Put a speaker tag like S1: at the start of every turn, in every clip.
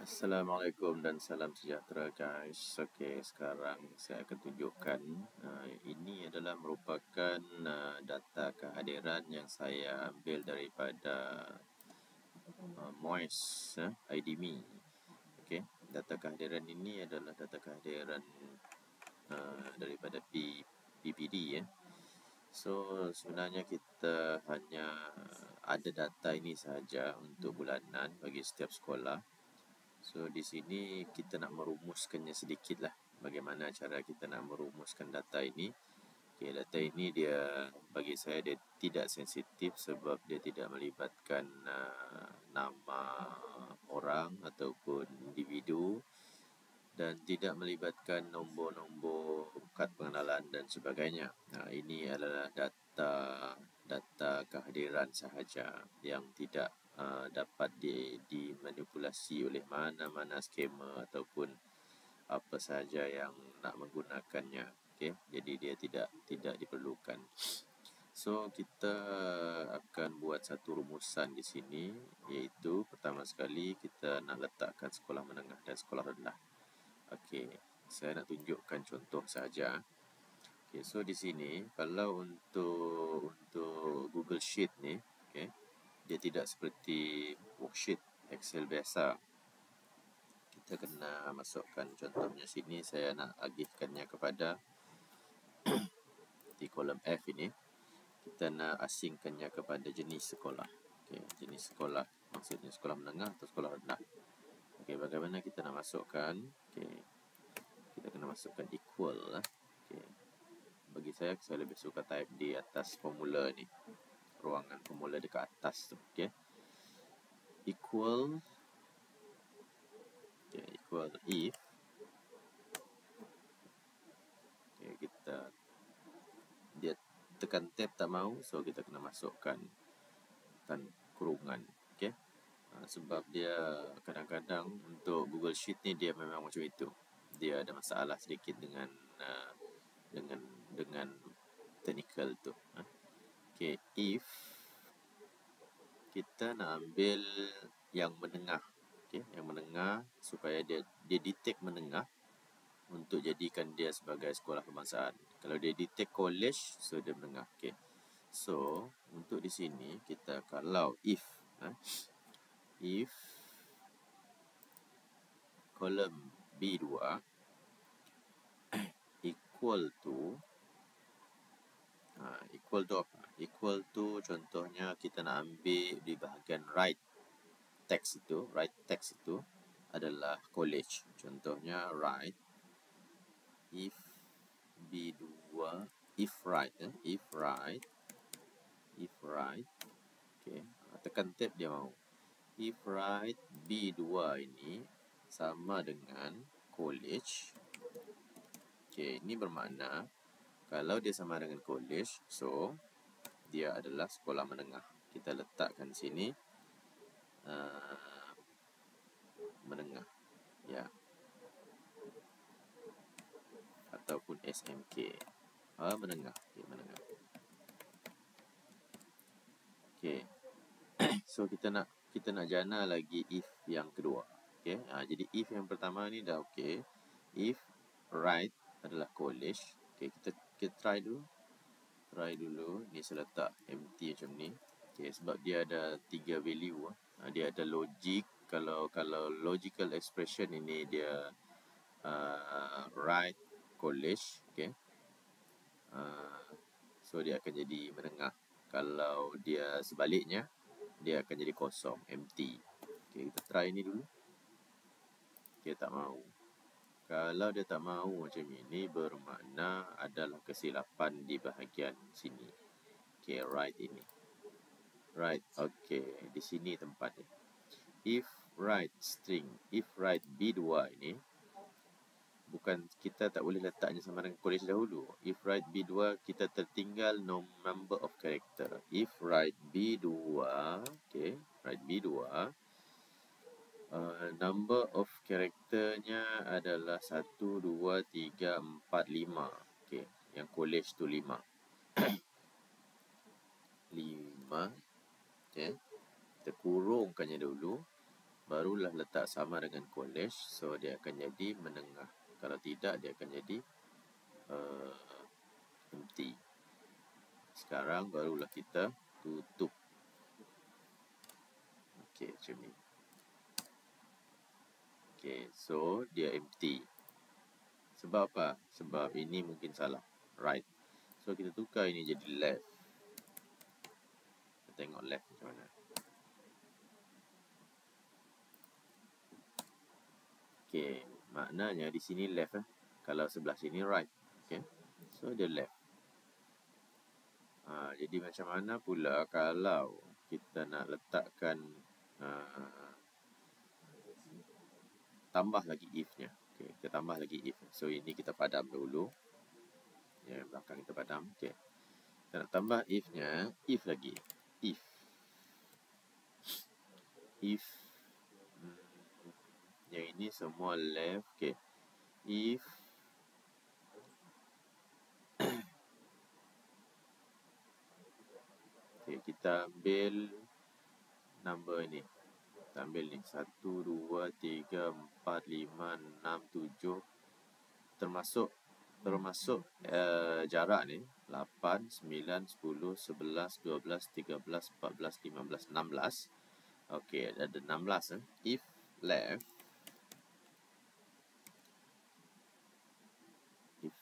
S1: Assalamualaikum dan salam sejahtera guys. Okey, sekarang saya akan tunjukkan ini adalah merupakan data kehadiran yang saya ambil daripada Moist IDMe. Okey, data kehadiran ini adalah data kehadiran daripada PPD ya. So sebenarnya kita hanya ada data ini sahaja untuk bulanan bagi setiap sekolah. So di sini kita nak merumuskannya sedikit lah. Bagaimana cara kita nak merumuskan data ini. Okay, data ini dia bagi saya dia tidak sensitif sebab dia tidak melibatkan nama orang ataupun individu dan tidak melibatkan nombor-nombor kad pengenalan dan sebagainya. Ini adalah data kehadiran sahaja yang tidak dapat dimanipulasi oleh mana-mana skema ataupun apa sahaja yang nak menggunakannya. Okay? Jadi dia tidak diperlukan. So kita akan buat satu rumusan di sini, iaitu pertama sekali kita nak letakkan sekolah menengah dan sekolah rendah. Okey, saya nak tunjukkan contoh saja. Okey, so di sini kalau untuk Google Sheet ni, okey, dia tidak seperti worksheet Excel biasa. Kita kena masukkan contohnya sini, saya nak agihkannya kepada di kolom F ini. Kita nak asingkannya kepada jenis sekolah. Okey, jenis sekolah maksudnya sekolah menengah atau sekolah rendah. Okey, bagaimana kita nak masukkan? Okey, kita kena masukkan equal lah. Okey. Bagi saya lebih suka type di atas formula ni. Ruangan formula dekat atas tu. Okey. Equal. Okey, equal if. Okey, kita dia tekan tab tak mau, so kita kena masukkan kurungan. Okey. Sebab dia kadang-kadang untuk Google Sheet ni dia memang macam itu. Dia ada masalah sedikit dengan technical tu. Okey, if kita nak ambil yang menengah. Okey, yang menengah supaya dia detect menengah untuk jadikan dia sebagai sekolah kebangsaan. Kalau dia detect college, so dia menengah. Okey. So, untuk di sini kita kalau if column B2 equal to apa? Equal to contohnya kita nak ambil di bahagian right text itu adalah college. Contohnya right if B2 if right. Okey, tekan tab dia mau. If right B2 ini sama dengan college. Okey, ini bermakna kalau dia sama dengan college, so dia adalah sekolah menengah. Kita letakkan sini menengah, ya, ataupun SMK. Menengah. Okey, menengah. Okey. So kita nak jana lagi if yang kedua. Okey. Jadi if yang pertama ni dah okey. If right adalah college. Okey, kita try dulu. Ni saya letak empty macam ni. Okey, sebab dia ada 3 value. Dia ada logic. Kalau logical expression ini dia right college. Okey. So dia akan jadi menengah. Kalau dia sebaliknya, dia akan jadi kosong, empty. Okey, kita try ni dulu. Dia tak mau. Kalau dia tak mau macam ini, bermakna adalah kesilapan di bahagian sini. Okey, right ini. Right, okey. Di sini tempat dia. If right string, if right B2 ini, bukan, kita tak boleh letaknya sama dengan college dahulu. If right B2, kita tertinggal number of character. If right B2, okay, right B2, number of characternya adalah 1, 2, 3, 4, 5. Okay, yang college tu 5. 5. Okay, kita kurungkannya dulu. barulah letak sama dengan college. So dia akan jadi menengah. Kalau tidak, dia akan jadi empty. Sekarang barulah kita tutup. Okey, macam ni. Okey, so dia empty. Sebab apa? Sebab ini mungkin salah. Right. So kita tukar ini jadi left. Kita tengok left macam mana. Okey, maknanya di sini left Kalau sebelah sini right. Okey. So dia left. Jadi macam mana pula kalau kita nak letakkan tambah lagi if-nya. Okay, kita tambah lagi if. So ini kita padam dulu. Ya, belakang kita padam. Okay. Kita nak tambah if-nya, if lagi. If yang ini semua left. Okay. If okay, kita ambil number ini. Kita ambil ni 1, 2, 3, 4, 5, 6, 7 termasuk jarak ni 8, 9, 10, 11, 12, 13, 14, 15, 16. Okey, ada 16 If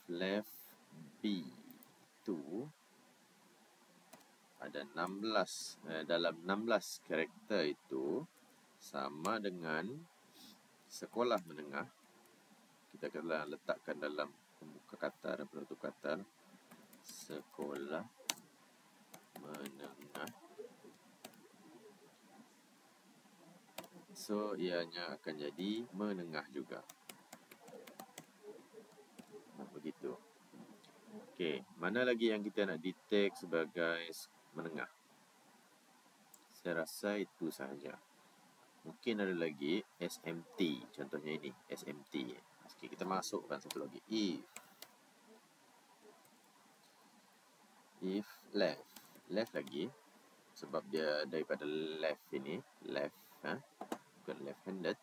S1: left B2 ada 16 dalam 16 karakter itu sama dengan sekolah menengah. Kita akan letakkan dalam pembuka kata dan penutup kata sekolah menengah. So ianya akan jadi menengah juga. Begitu. Okey, mana lagi yang kita nak detect sebagai menengah? Saya rasa itu sahaja. Mungkin ada lagi SMT. Contohnya ini SMT. Okey, kita masukkan satu lagi. If left lagi. Sebab dia daripada left ini. Bukan left-handed.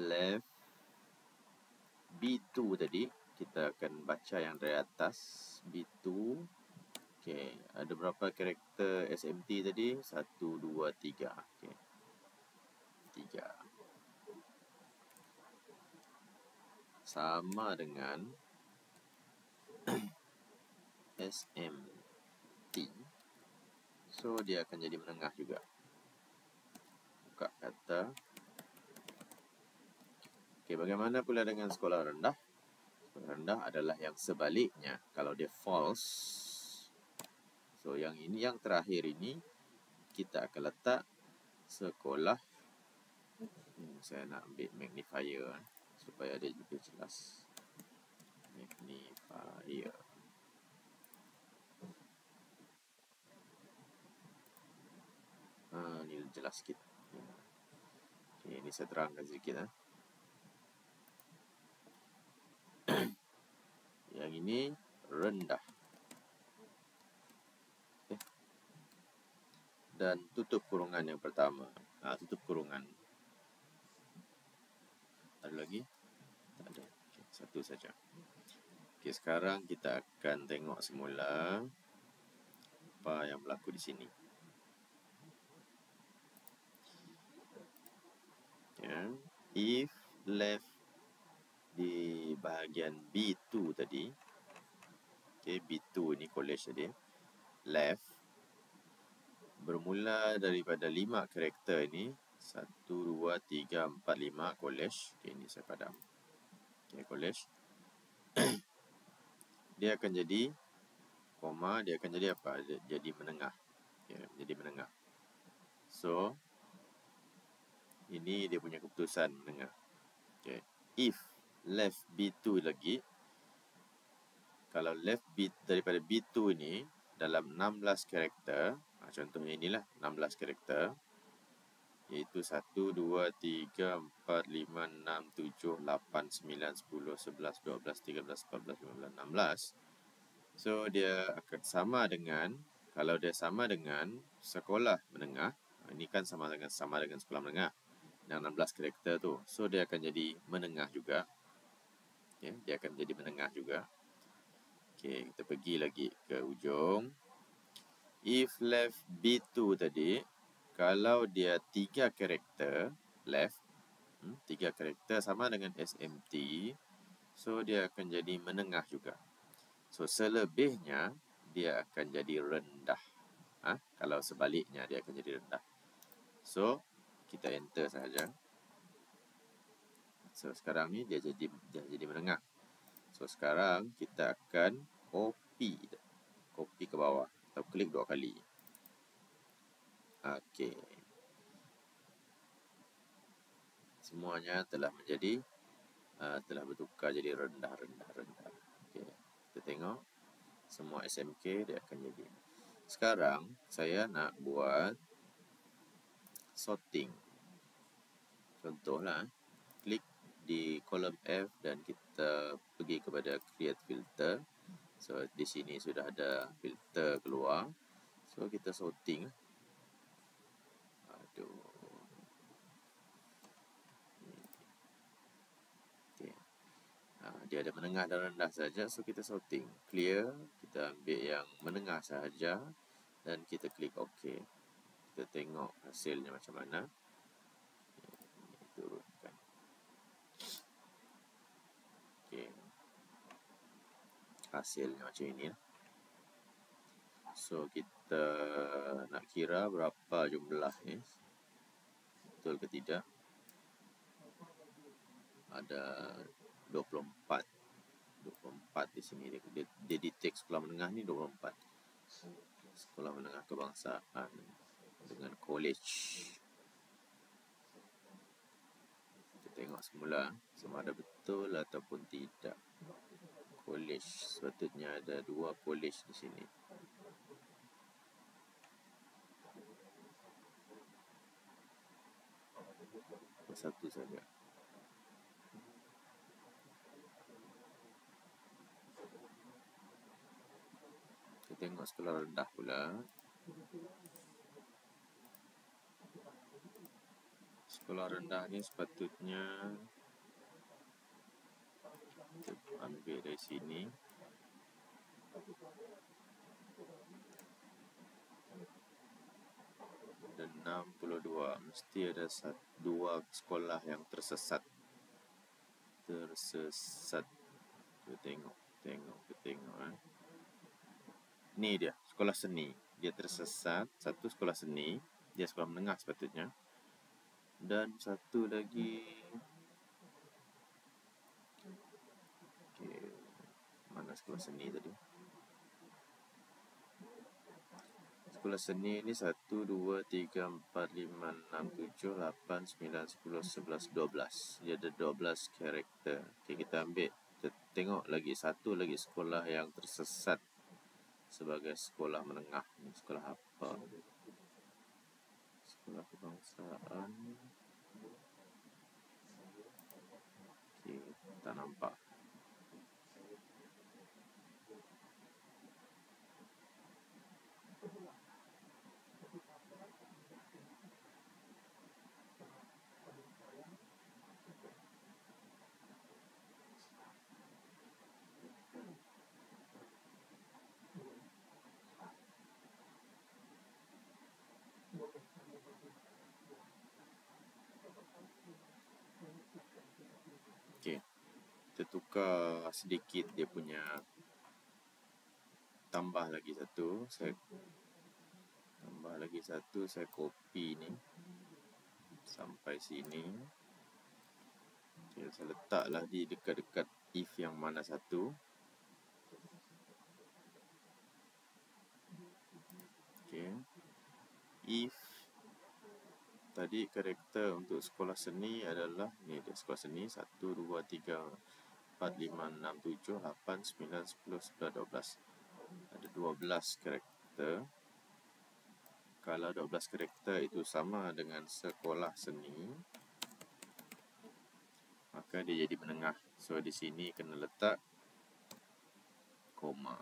S1: Left B2 tadi. Kita akan baca yang dari atas. B2. Okey, ada berapa karakter SMT tadi? 1, 2, 3. Okey. 3. Sama dengan SMT. So dia akan jadi menengah juga. Buka kata. Okey, bagaimana pula dengan sekolah rendah? Sekolah rendah adalah yang sebaliknya. Kalau dia false, so yang ini, yang terakhir ini kita akan letak sekolah. Saya nak ambil magnifier supaya dia lebih jelas. Magnifier. Ini jelas sikit. Okay, ini saya terangkan sedikit. Yang ini rendah. Okay. Dan tutup kurungan yang pertama. Tutup kurungan. Ada lagi? Tak ada. Okay, satu saja. Okay, sekarang kita akan tengok semula apa yang berlaku di sini. If left di bahagian B2 tadi. Okay, B2 ni college tadi. Left bermula daripada 5 karakter ini. 1, 2, 3, 4, 5 college. Okay, ini saya padam. Okay, college. Dia akan jadi koma, dia akan jadi apa? Jadi menengah. Okay, jadi menengah. So ini dia punya keputusan menengah. Okay. If left B2 lagi, kalau left B daripada B2 ini dalam 16 karakter, contohnya inilah 16 karakter, iaitu 1, 2, 3, 4, 5, 6, 7, 8, 9, 10, 11, 12, 13, 14, 15, 16. So dia akan sama dengan, kalau dia sama dengan sekolah menengah, ini kan sama dengan sekolah menengah. yang 16 karakter tu. So dia akan jadi menengah juga. Ya, dia akan jadi menengah juga. Okey, kita pergi lagi ke ujung. If left B2 tadi, kalau dia 3 karakter left, 3 karakter sama dengan SMT, so dia akan jadi menengah juga. So selebihnya dia akan jadi rendah. Kalau sebaliknya dia akan jadi rendah. So kita enter saja. So sekarang ni dia jadi menengah. So sekarang kita akan copy ke bawah atau klik 2 kali. Okey. Semuanya telah bertukar jadi rendah. Okey. Kita tengok semua SMK dia akan jadi. Sekarang saya nak buat sorting. Contohlah, klik di kolom F dan kita pergi kepada create filter. So di sini sudah ada filter keluar. So kita sorting. Okay. Dia ada menengah dan rendah saja. So kita sorting. Clear. Kita ambil yang menengah saja dan kita klik OK. Kita tengok hasilnya macam mana. Turunkan. Okay. Hasilnya macam ini. So kita nak kira berapa jumlah ni. Betul ke tidak? Ada 24 di sini. Dia detect sekolah menengah ni 24. Sekolah menengah kebangsaan dengan college. Kita tengok semula sama ada betul ataupun tidak. College, sepatutnya ada 2 college di sini. Satu saja. Kita tengok sekolah rendah pula. Sekolah rendah ni sepatutnya kita ambil dari sini. Dan 62. Mesti ada 2 sekolah yang tersesat. Kita tengok. Ni dia, sekolah seni. Dia tersesat. Satu sekolah seni. Dia sekolah menengah sepatutnya. Dan satu lagi. Okay. Mana sekolah seni tadi? Sekolah seni ni 1, 2, 3, 4, 5, 6, 7, 8, 9, 10, 11, 12. Dia ada 12 karakter. Okay, kita ambil. Kita tengok lagi. Satu lagi sekolah yang tersesat sebagai sekolah menengah. Sekolah apa? Sekolah kebangsaan. Okay, tak nampak. Okay. Kita tukar sedikit dia punya. Tambah lagi satu. Saya copy ni sampai sini. Okay, saya letaklah di dekat-dekat if yang mana satu. Okay. If tadi karakter untuk sekolah seni adalah ni dia, sekolah seni 1, 2, 3, 4, 5, 6, 7, 8, 9, 10, 11, 12. Ada 12 karakter. Kalau 12 karakter itu sama dengan sekolah seni, maka dia jadi menengah. So di sini kena letak koma.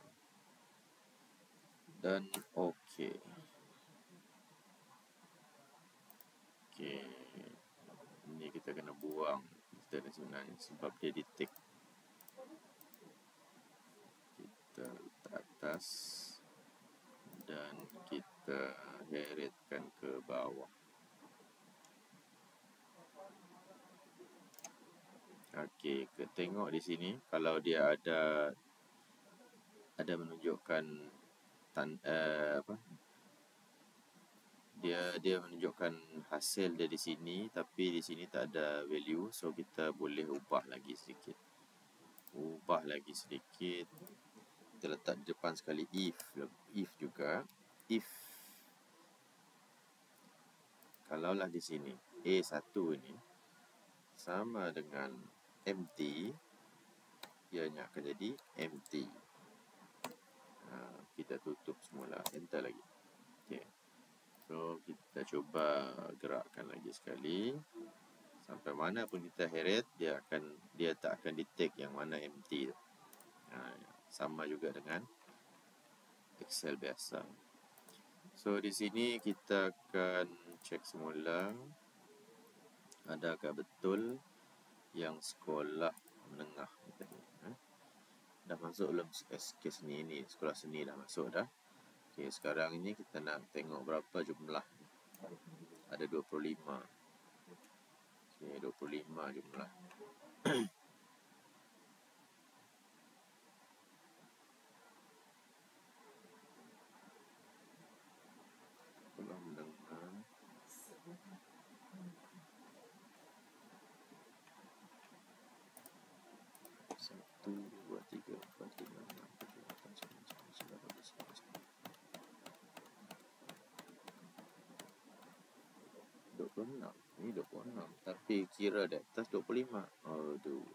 S1: Dan okey. kita kena buang filter ni sebenarnya sebab dia detect. Kita letak atas dan kita heretkan ke bawah. Okey, kita tengok di sini kalau dia ada menunjukkan dia menunjukkan hasil dia di sini, tapi di sini tak ada value, so kita boleh ubah lagi sedikit. Kita letak di depan sekali if juga. If kalaulah di sini A1 ini sama dengan empty, ianya akan jadi empty. Kita tutup semula, enter lagi. Okay. So kita cuba gerakkan lagi sekali. Sampai mana pun kita heret, dia tak akan detect yang mana empty tu. Sama juga dengan Excel biasa. So di sini kita akan cek semula adakah betul yang sekolah menengah tadi. Dah masuk belum kes ni sekolah seni dah masuk dah. Okey, sekarang ini kita nak tengok berapa jumlah. Ada 25. Okey, 25 jumlah. Sekolah menengah. Satu, dua, tiga, empat, lima, enam, tujuh, lapan, sembilan, sepuluh, 26. Ini 26. Tapi kira di atas 25. Aduh.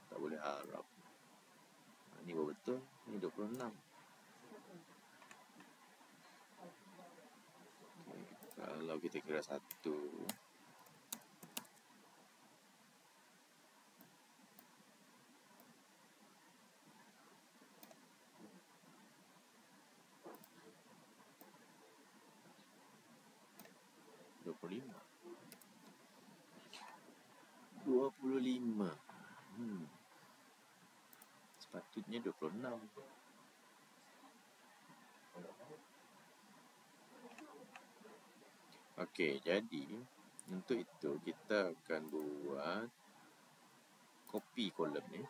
S1: Tak boleh harap. Ini betul. Ini 26. Okay. Kalau kita kira 1. Dua puluh lima. Sepatutnya 26. Okey, jadi untuk itu kita akan buat copy kolom ni.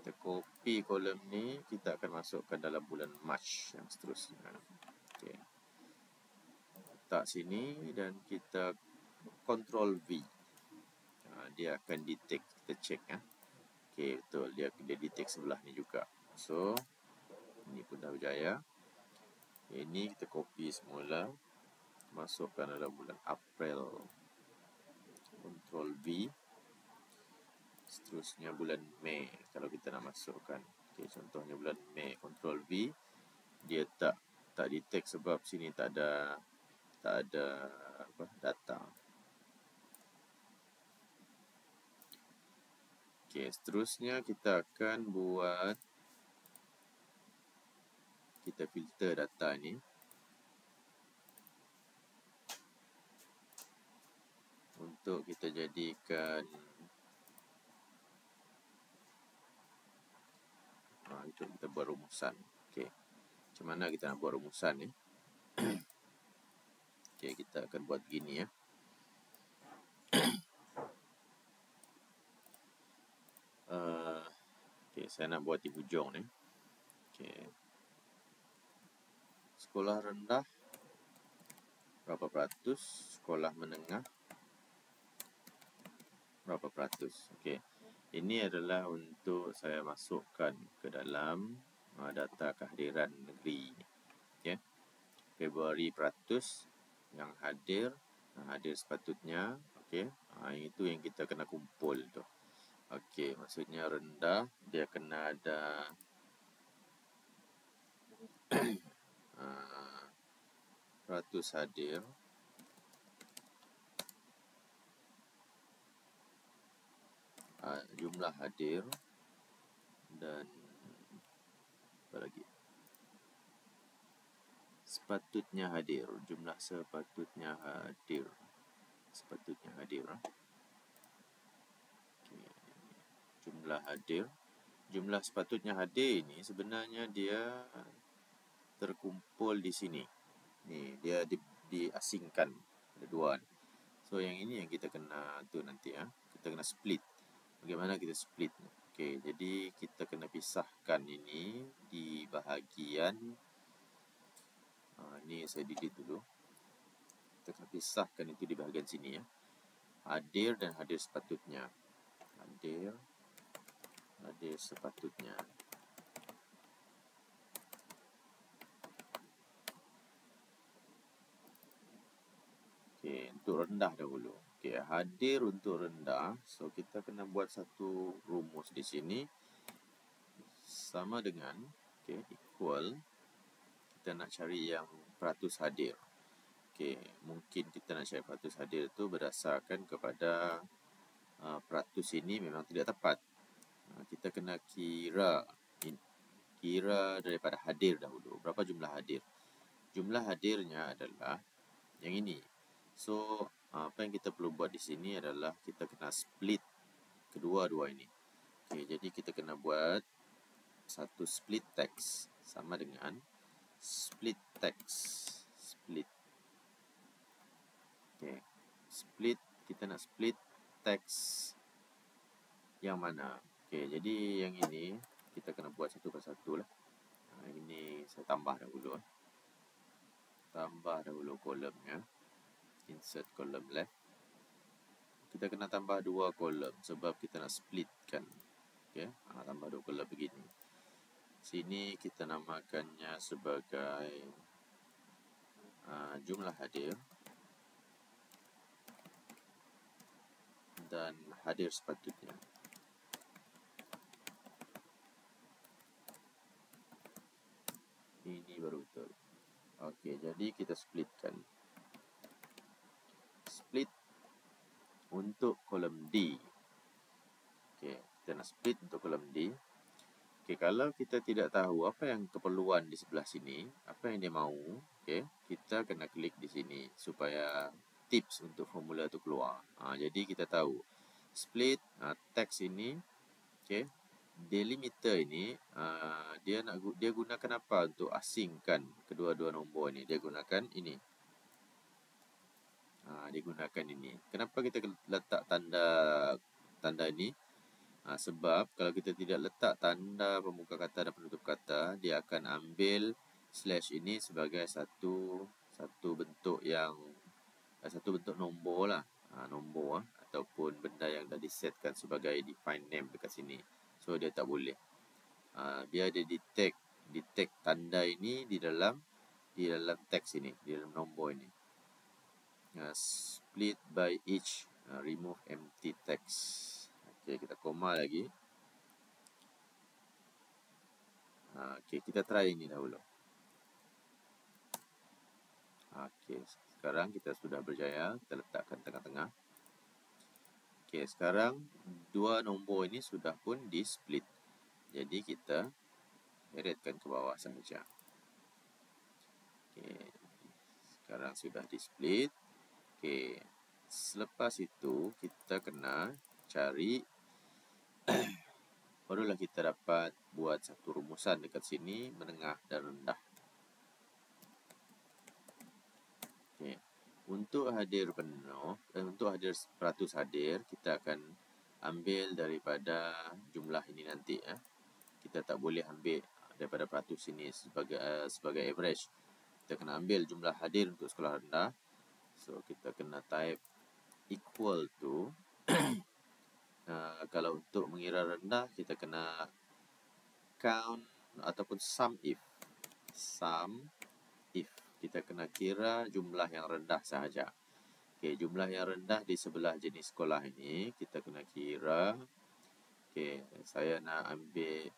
S1: Kita copy kolom ni, kita akan masukkan dalam bulan Mac yang seterusnya. Okey. Letak sini dan kita Ctrl V. Dia akan detect, kita check ya. Okey, betul, dia detect sebelah ni juga. So ini pun dah berjaya. Ini kita copy semula, masukkan dalam bulan April. Ctrl V. Seterusnya bulan Mei kalau kita nak masukkan. Okey, contohnya bulan Mei, Ctrl V. Dia tak detect sebab sini tak ada data. Okey, seterusnya kita akan kita filter data ni. Untuk kita jadikan itu kita buat rumusan. Okey. Macam mana kita nak buat rumusan ni? Okey, kita akan buat begini ya. Okey, saya nak buat di hujung ni. Okey. Sekolah rendah berapa peratus? Sekolah menengah berapa peratus? Okey. Ini adalah untuk saya masukkan ke dalam data kehadiran negeri. Okey. Februari peratus yang hadir sepatutnya. Okey. Itu yang kita kena kumpul tu. Okey, maksudnya rendah dia kena ada peratus hadir. Jumlah hadir dan apa lagi? Sepatutnya hadir, jumlah sepatutnya hadir. sepatutnya hadir. Jumlah hadir. Jumlah sepatutnya hadir ini sebenarnya dia terkumpul di sini. Ni dia diasingkan ada dua. So yang ini yang kita kena tu nanti kita kena split. Bagaimana kita split? Okey, jadi kita kena pisahkan ini di bahagian ni saya delete dulu. Kita kena pisahkan itu di bahagian sini Hadir dan hadir sepatutnya. Hadir sepatutnya. Okey, untuk rendah dahulu. Okey, hadir untuk rendah. So kita kena buat satu rumus di sini sama dengan equal kita nak cari yang peratus hadir. Okey, mungkin kita nak cari peratus hadir tu berdasarkan kepada peratus ini memang tidak tepat. Kita kena kira daripada hadir dahulu. Berapa jumlah hadir? Jumlah hadirnya adalah yang ini. So, apa yang kita perlu buat di sini adalah kita kena split kedua-dua ini. Okey, jadi kita kena buat satu split text sama dengan split text. Split. Okey. Split, kita nak split text yang mana? Okey, jadi yang ini kita kena buat satu persatu lah. Ini saya tambah dahulu. Tambah dahulu kolomnya. Insert column left. Kita kena tambah dua kolom sebab kita nak splitkan. Okey, tambah dua kolom begini. Sini kita namakannya sebagai jumlah hadir dan hadir sepatutnya. Ini baru betul. Okey, jadi kita splitkan. Split untuk kolom D. Okey, kita nak split untuk kolom D. Okey, kalau kita tidak tahu apa yang keperluan di sebelah sini, apa yang dia mahu, okey, kita kena klik di sini supaya tips untuk formula itu keluar. Jadi kita tahu split teks ini, okey, delimiter ini dia gunakan apa untuk asingkan kedua-dua nombor ini? Dia gunakan ini. Dia gunakan ini. Kenapa kita letak tanda ini? Sebab kalau kita tidak letak tanda pembuka kata dan penutup kata, dia akan ambil slash ini sebagai satu bentuk nombor lah, nombor ataupun benda yang dah disetkan sebagai define name dekat sini. So dia tak boleh. Biar dia detect tanda ini di dalam teks ini, di dalam nombor ini. Split by each, remove empty text. Okey, kita koma lagi. Okey, kita try ini dahulu. Okey, sekarang kita sudah berjaya. Kita letakkan tengah-tengah. Okey, sekarang dua nombor ini sudah pun di split. Jadi kita heretkan ke bawah saja. Okey, sekarang sudah di split. Okey, selepas itu kita kena cari barulah kita dapat buat satu rumusan dekat sini, menengah dan rendah. Okay. Untuk hadir penuh, untuk hadir peratus hadir, kita akan ambil daripada jumlah ini nanti. Kita tak boleh ambil daripada peratus ini sebagai average. Kita kena ambil jumlah hadir untuk sekolah rendah. So, kita kena type equal to kalau untuk mengira rendah, kita kena count ataupun sum if. Kita kena kira jumlah yang rendah sahaja. Okey, jumlah yang rendah di sebelah jenis sekolah ini, kita kena kira. Okey, saya nak ambil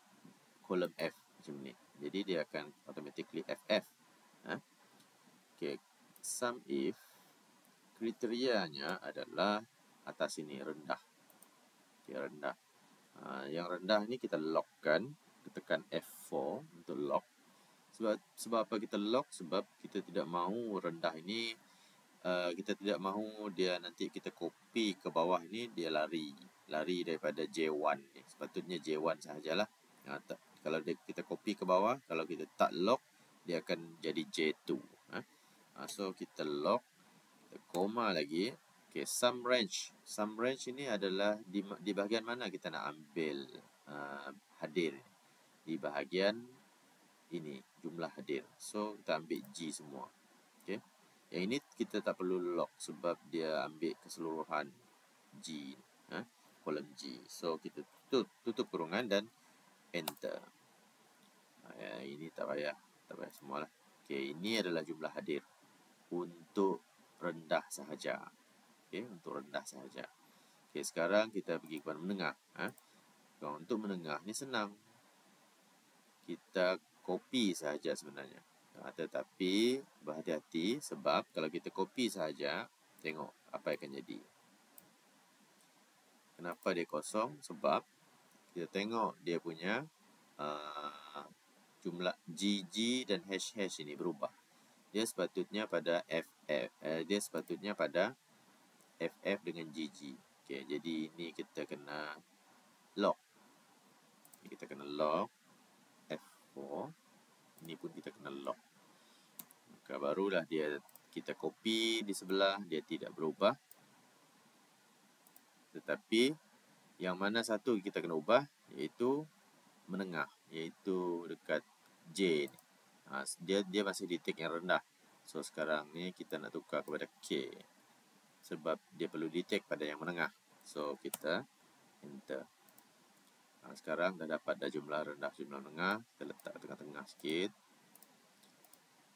S1: kolom F macam ni. Jadi, dia akan automatically FF. Okey, sum if, kriterianya adalah atas ini, rendah. Rendah. Yang rendah ni kita lockkan, kita tekan F4 untuk lock. Sebab apa kita lock? Sebab kita tidak mahu rendah ini kita tidak mahu dia nanti kita copy ke bawah ni dia lari daripada J1 ni. Sepatutnya J1 sahajalah. Kalau kita copy ke bawah, kalau kita tak lock, dia akan jadi J2. So kita lock, kita koma lagi. Okay, sum range. Sum range ini adalah di bahagian mana kita nak ambil hadir. Di bahagian ini, jumlah hadir. So kita ambil G semua. Okay. Yang ini kita tak perlu lock sebab dia ambil keseluruhan G, kolom G. So kita tutup kurungan dan enter. Ini tak payah semualah. Okay, ini adalah jumlah hadir untuk rendah sahaja. Okay, untuk rendah sahaja. Okay, sekarang kita pergi kepada menengah. Untuk menengah ni senang. Kita copy sahaja sebenarnya. Tetapi berhati-hati sebab kalau kita copy sahaja, tengok apa yang akan jadi. Kenapa dia kosong? Sebab kita tengok dia punya jumlah GG dan hash ini berubah. Dia sepatutnya pada FF dengan GG. Okey, jadi ini kita kena lock. Kita kena lock F4. Ini pun kita kena lock. Maka barulah kita copy di sebelah, dia tidak berubah. Tetapi yang mana satu kita kena ubah, iaitu menengah, iaitu dekat J ni. Dia masih di tick yang rendah. So sekarang ni kita nak tukar kepada K. Sebab dia perlu detect pada yang menengah. So kita enter. Sekarang dah dapat jumlah rendah, jumlah menengah. Kita letak tengah-tengah sikit.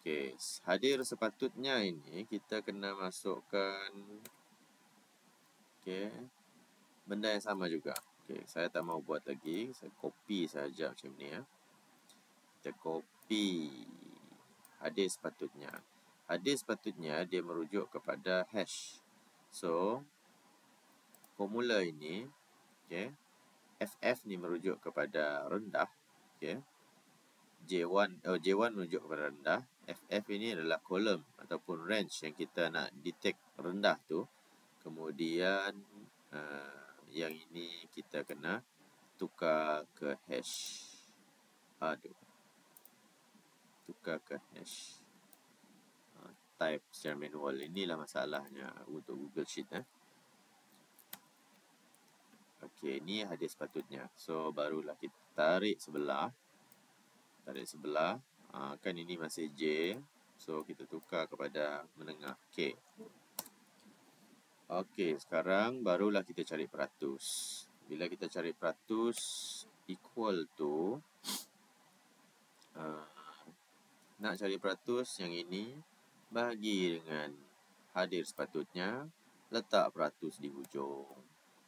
S1: Okay, hadir sepatutnya ini kita kena masukkan benda yang sama juga. Okay, saya tak mau buat lagi. Saya copy saja macam ni. Kita copy hadir sepatutnya. Hadir sepatutnya dia merujuk kepada hash. So, formula ini, FF ni merujuk kepada rendah. J1 merujuk kepada rendah. FF ini adalah kolom ataupun range yang kita nak detect rendah tu. Kemudian yang ini kita kena tukar ke hash. Tukar ke hash. Type secara manual. Inilah masalahnya untuk Google Sheet. Okey, ini hadir sepatutnya. So barulah kita tarik sebelah. Kan ini masih J. So kita tukar kepada menengah K. Okey, sekarang barulah kita cari peratus. Bila kita cari peratus equal to nak cari peratus yang ini bahagi dengan hadir sepatutnya, letak peratus di hujung.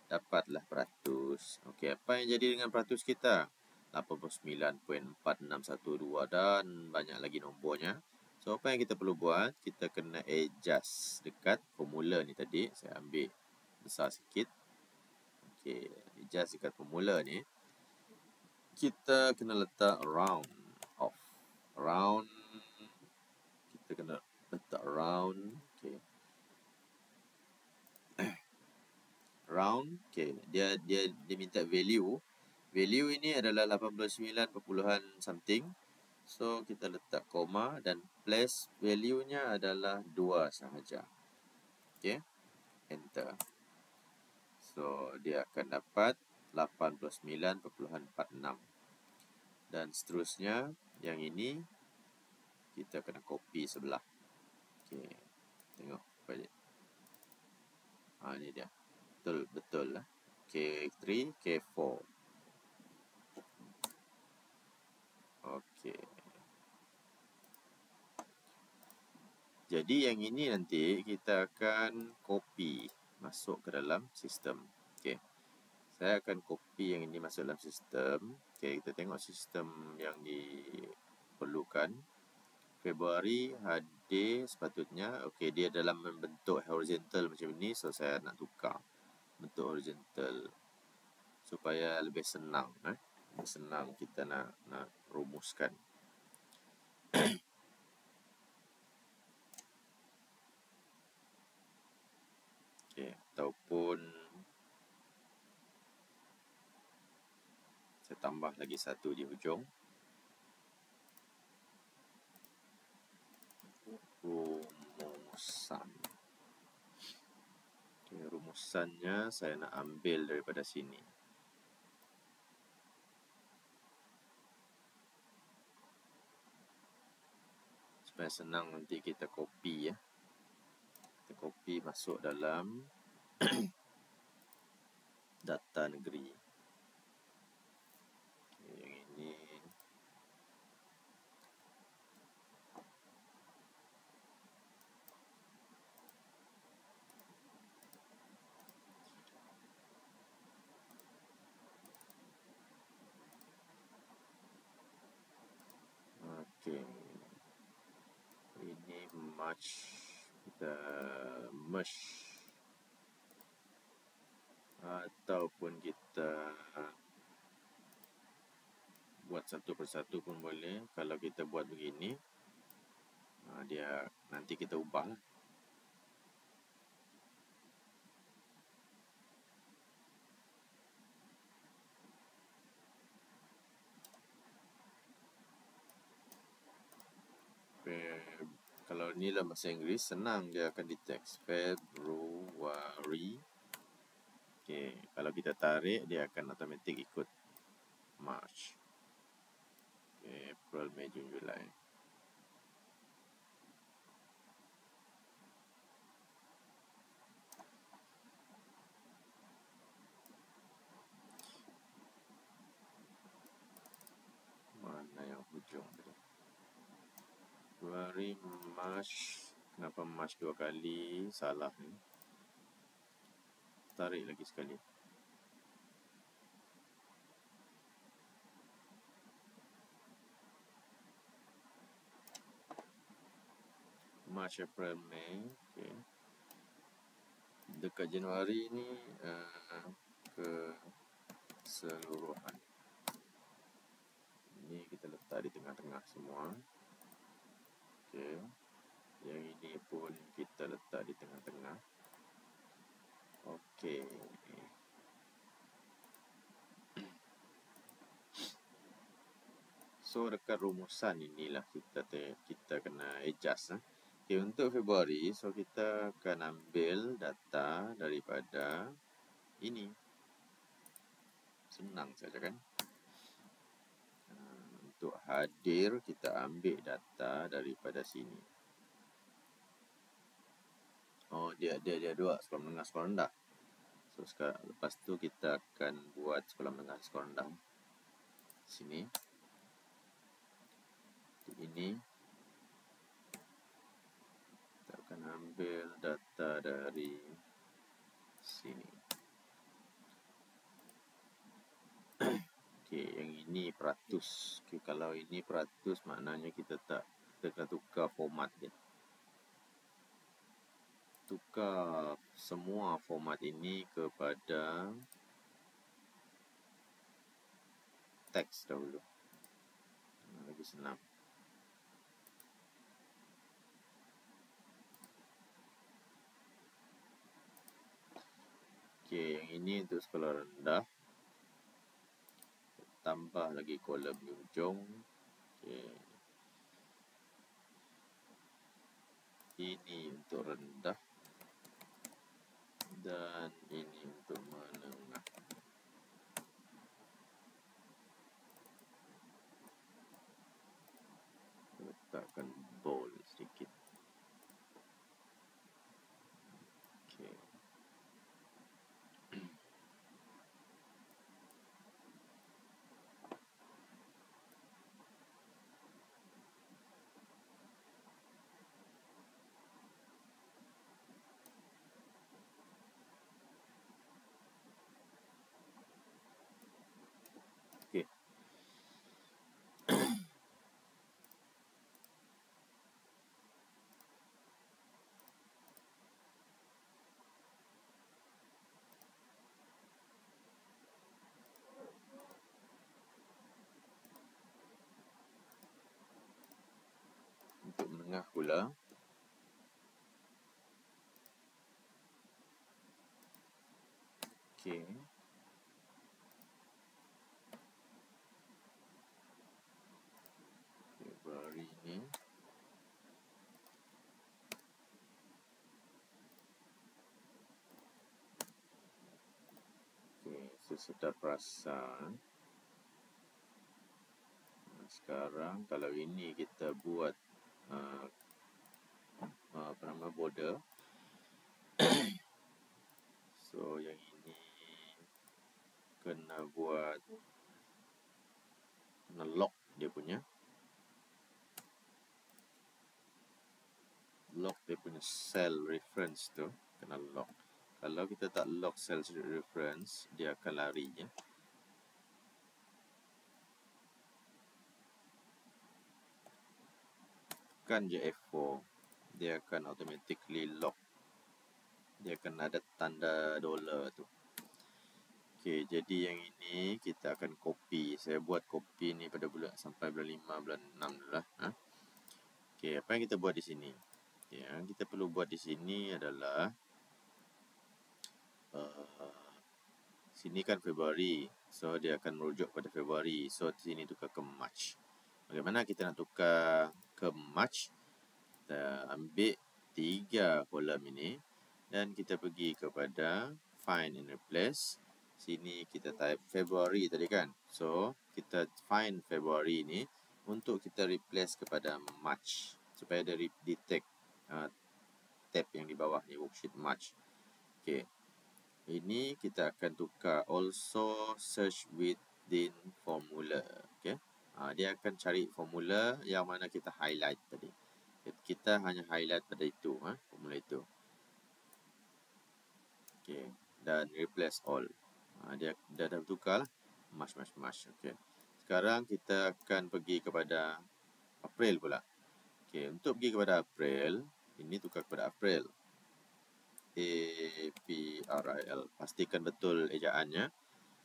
S1: Dapatlah peratus. Okey, apa yang jadi dengan peratus kita? 89.4612 dan banyak lagi nombornya. So, apa yang kita perlu buat? Kita kena adjust dekat formula ni tadi. Saya ambil besar sikit. Okey, adjust dekat formula ni. Kita kena letak round off. Round. Kita kena letak round. Okey. Round. Okey, dia minta value. Value ini adalah 89, something. So kita letak koma dan place value-nya adalah 2 sahaja. Okey. Enter. So dia akan dapat 89.46. Dan seterusnya yang ini kita kena copy sebelah. Okey. Tengok balik. Ini dia. Betul lah. K3, K4. Okey. Jadi yang ini nanti kita akan copy masuk ke dalam sistem. Okey. Saya akan copy yang ini masuk dalam sistem. Okey, kita tengok sistem yang diperlukan. Februari hadir sepatutnya. Okey, dia dalam bentuk horizontal macam ini. So saya nak tukar bentuk horizontal supaya lebih senang. Lebih senang kita nak rumuskan. ataupun saya tambah lagi satu di hujung. Rumusan. Okay, rumusannya saya nak ambil daripada sini. Supaya senang nanti kita copy ya. Kita copy masuk dalam data negeri. Okay, yang ini. Okay. Ini match. Kita merge. Ataupun kita buat satu persatu pun boleh. Kalau kita buat begini, dia nanti kita ubah. Kalau ni lah bahasa Inggeris, senang dia akan detect February. Okay, kalau kita tarik, dia akan automatik ikut March. Okay, April, May, June, Julai. Mana yang hujung tadi? Februari, March. Kenapa March dua kali? Salah ni. Tarik lagi sekali. March, April, May. Okay. Dekat Januari ni keseluruhan. Ini kita letak di tengah-tengah semua. Okay. Yang ini pun kita letak di tengah-tengah. Okay. So dekat rumusan inilah kita kena adjust. Okay, untuk Februari, so kita akan ambil data daripada ini. Senang saja kan? Untuk hadir, kita ambil data daripada sini. Oh, dia dua, sekolah menengah, sekolah rendah. So sekarang, lepas tu kita akan buat sekolah menengah, sekolah rendah. Sini. Ini. Kita akan ambil data dari sini. Okay, yang ini peratus. Okay, kalau ini peratus, maknanya kita kena tukar format dia. Tukar semua format ini kepada teks dahulu. Lagi senang. Okay, yang ini untuk sekolah rendah. Tambah lagi kolom di hujung. Okay. Ini untuk rendah. Dan ini untuk menengah. Letakkan bold sedikit. Okay. Okay. Untuk menengah pula. Okey. Februari ni. Okey, so sudah perasan. Sekarang kalau ini kita buat apa nama border. So yang ini kena buat, kena lock dia punya cell reference tu, kena lock. Kalau kita tak lock cell reference, dia akan lari ya. Tekan je F4, dia akan automatically lock. Dia akan ada tanda $. Okey, jadi yang ini kita akan copy. Saya buat copy ni pada bulan sampai bulan 5, bulan 6 dulu lah. Okey, apa yang kita buat di sini? Yang kita perlu buat di sini adalah sini kan Februari. So dia akan merujuk pada Februari. So sini tukar ke March. Bagaimana kita nak tukar ke March? Kita ambil 3 kolom ini dan kita pergi kepada find and replace. Sini kita type Februari tadi kan. So kita find Februari ni untuk kita replace kepada March supaya dia detect tab yang di bawah ni, worksheet March. Okey. Ini kita akan tukar also search within formula. Okey. Dia akan cari formula yang mana kita highlight tadi. Kita hanya highlight pada itu, formula itu. Okey, dan replace all. Dia dah bertukar lah. March. Okey. Sekarang kita akan pergi kepada April pula. Okey, untuk pergi kepada April, ini tukar kepada April. April. Pastikan betul ejaannya.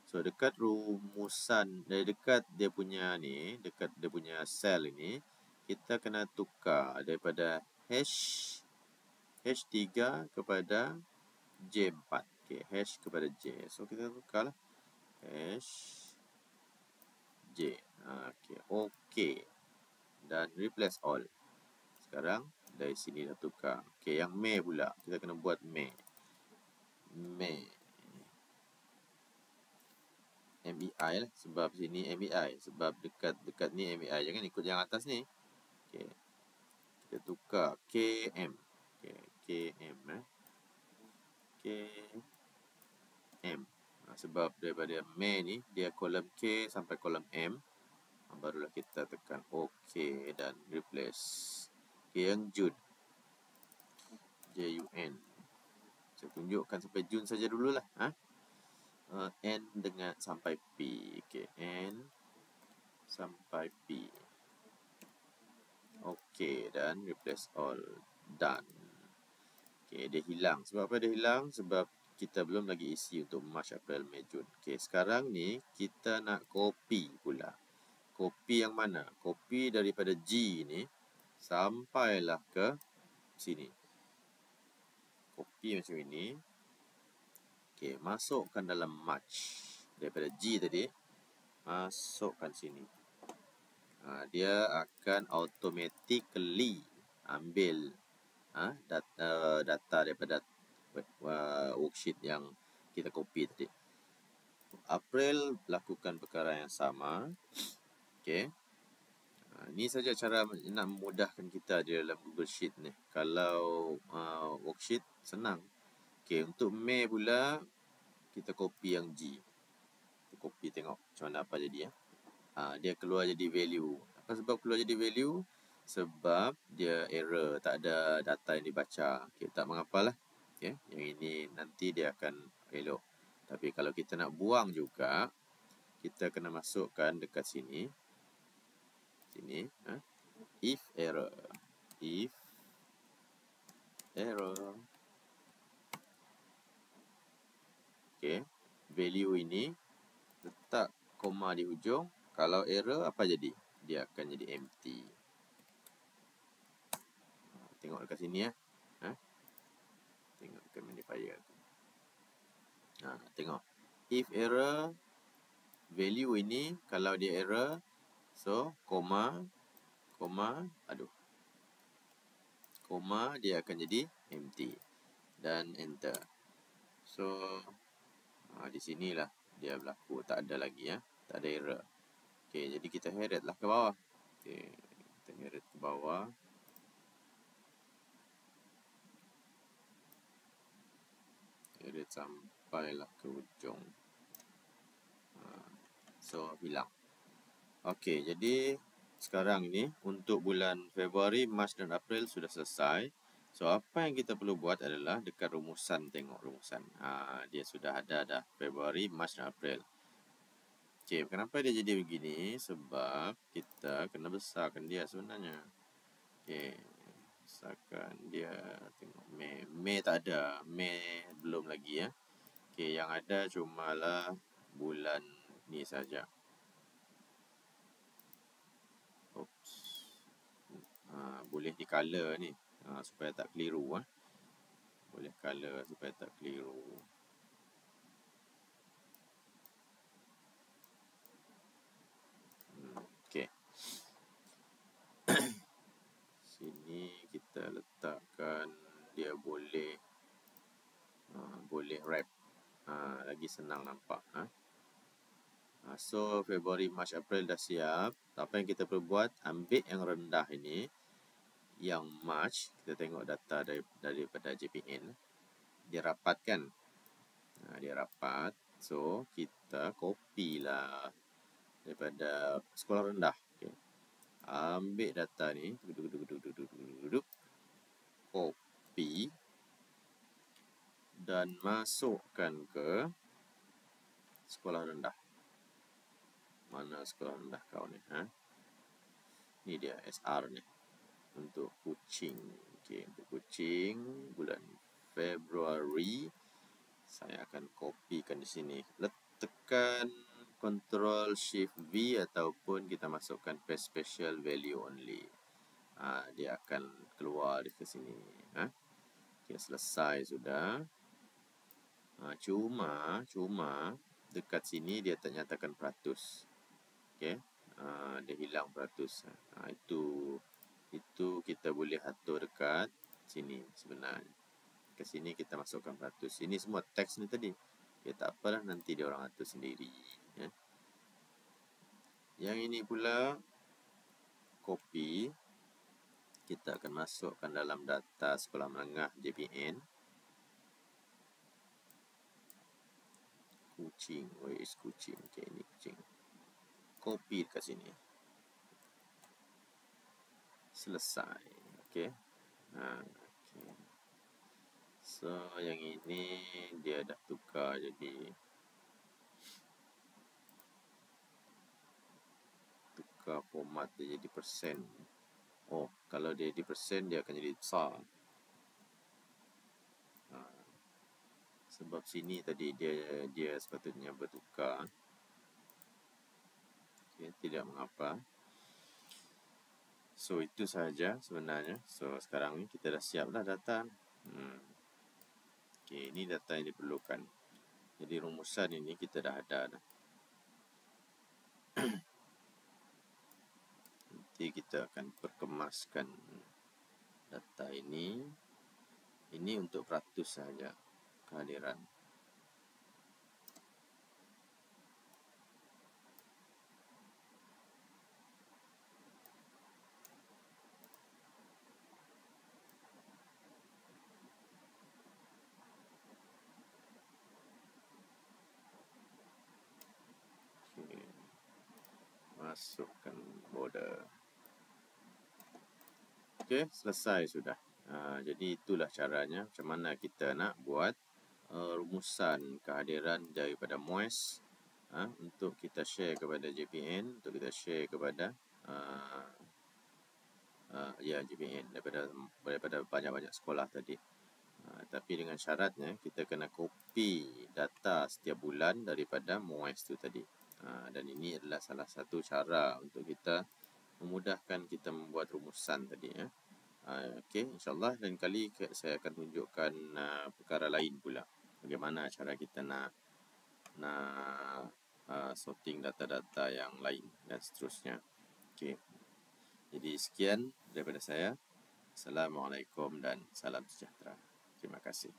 S1: So dekat rumusan, dekat dia punya ni, dekat dia punya cell ini, kita kena tukar daripada H3 kepada J4. Okey, H kepada J. So kita tukarlah H J. Okey. Dan replace all. Sekarang dari sini dah tukar. Okey, yang Mei pula. Kita kena buat Mei. MEI lah. Sebab sini MEI. Sebab dekat ni MEI. Jangan ikut yang atas ni. Okey. Kita tukar KM. Okey, KM. KM. Sebab daripada Mei ni, dia kolom K sampai kolom M. Barulah kita tekan OK dan replace. Okay, yang Jun. JUN. Saya tunjukkan sampai Jun saja dululah. N dengan sampai P. Okay, N sampai P. Okay, dan replace all. Done. Okay, dia hilang. Sebab apa dia hilang? Sebab kita belum lagi isi untuk March, April, Mei, Jun. Okay, sekarang ni kita nak copy pula. Copy yang mana? Copy daripada G ni sampailah ke sini. Copy macam ini. Okey, masukkan dalam March. Daripada G tadi, masukkan sini. Dia akan automatically ambil data daripada worksheet yang kita copy tadi. April lakukan perkara yang sama. Okey. Ini saja cara nak memudahkan kita di dalam Google Sheet ni. Kalau worksheet senang. Okey, untuk Mei pula kita copy yang G. Kita copy tengok macam mana apa jadi ya. Dia keluar jadi value. Apa sebab keluar jadi value? Sebab dia error, tak ada data yang dibaca. Okey, tak mengapalah. Okey, yang ini nanti dia akan elok. Tapi kalau kita nak buang juga, kita kena masukkan dekat sini. Sini, if error. Okey, value ini letak koma di hujung. Kalau error apa jadi? Dia akan jadi empty. Tengok dekat sini ya. Tengok dekat magnifier. Tengok. if error, value ini kalau dia error, so koma, dia akan jadi empty dan enter. So di sinilah dia berlaku, tak ada lagi tak ada error. Okey, jadi kita heret lah ke bawah. Okey, kita heret ke bawah. Heret sampailah ke ujung. So hilang. Okey, jadi sekarang ini untuk bulan Februari, Mac dan April sudah selesai. So apa yang kita perlu buat adalah dekat rumusan, tengok rumusan. Dia sudah ada dah Februari, Mac dan April. Okey, kenapa dia jadi begini? Sebab kita kena besarkan dia sebenarnya. Okey, besarkan dia. Tengok Mei tak ada, Mei belum lagi Okey, yang ada cumalah bulan ni saja. Oops. Boleh di color ni supaya tak keliru Boleh color supaya tak keliru. Okey. Sini kita letakkan dia boleh wrap. Lagi senang nampak So Februari, Mac, April dah siap. Apa yang kita perlu buat, ambil yang rendah ini, yang March, kita tengok data daripada JPN, dia rapat kan, dia rapat. So kita copy lah daripada sekolah rendah. Okay. Ambil data ni, copy dan masukkan ke sekolah rendah. Mana sekolah rendah kau ni Ni dia SR ni untuk Kuching. Okey, untuk Kuching bulan Februari saya akan kopikan di sini. Tekan Ctrl Shift V ataupun kita masukkan paste special value only. Dia akan keluar di sini. Okey, selesai sudah. Cuma dekat sini dia tak nyatakan peratus. Okey. Dia hilang peratus. Itu kita boleh atur dekat sini sebenarnya. Ke sini kita masukkan peratus. Ini semua teks ni tadi. Ya tak apalah, nanti dia orang atur sendiri. Yang ini pula copy. Kita akan masukkan dalam data sekolah menengah JPN. Kuching. Where is Kuching? Okay, ini Kuching. Copy dekat sini. Selesai. Okay. Okay. So yang ini dia dah tukar jadi format dia jadi persen. Kalau dia jadi persen dia akan jadi besar. Sebab sini tadi dia sepatutnya bertukar. Okay, tidak mengapa. So itu sahaja sebenarnya. So sekarang ni kita dah siap dah data. Okay, ini data yang diperlukan. Jadi rumusan ini kita dah ada dah. Nanti kita akan perkemaskan data ini. Ini untuk peratus sahaja kehadiran. Okay. Masukkan border. Okey, selesai sudah. Jadi itulah caranya macam mana kita nak buat rumusan kehadiran daripada MOES untuk kita share kepada JPN, untuk kita share kepada JPN daripada banyak-banyak sekolah tadi. Tapi dengan syaratnya kita kena copy data setiap bulan daripada MOES tu tadi. Dan ini adalah salah satu cara untuk kita memudahkan kita membuat rumusan tadi Okey, insyaAllah lain kali saya akan tunjukkan perkara lain pula. Bagaimana cara kita nak nak sorting data-data yang lain dan seterusnya. Okey. Jadi sekian daripada saya. Assalamualaikum dan salam sejahtera. Terima kasih.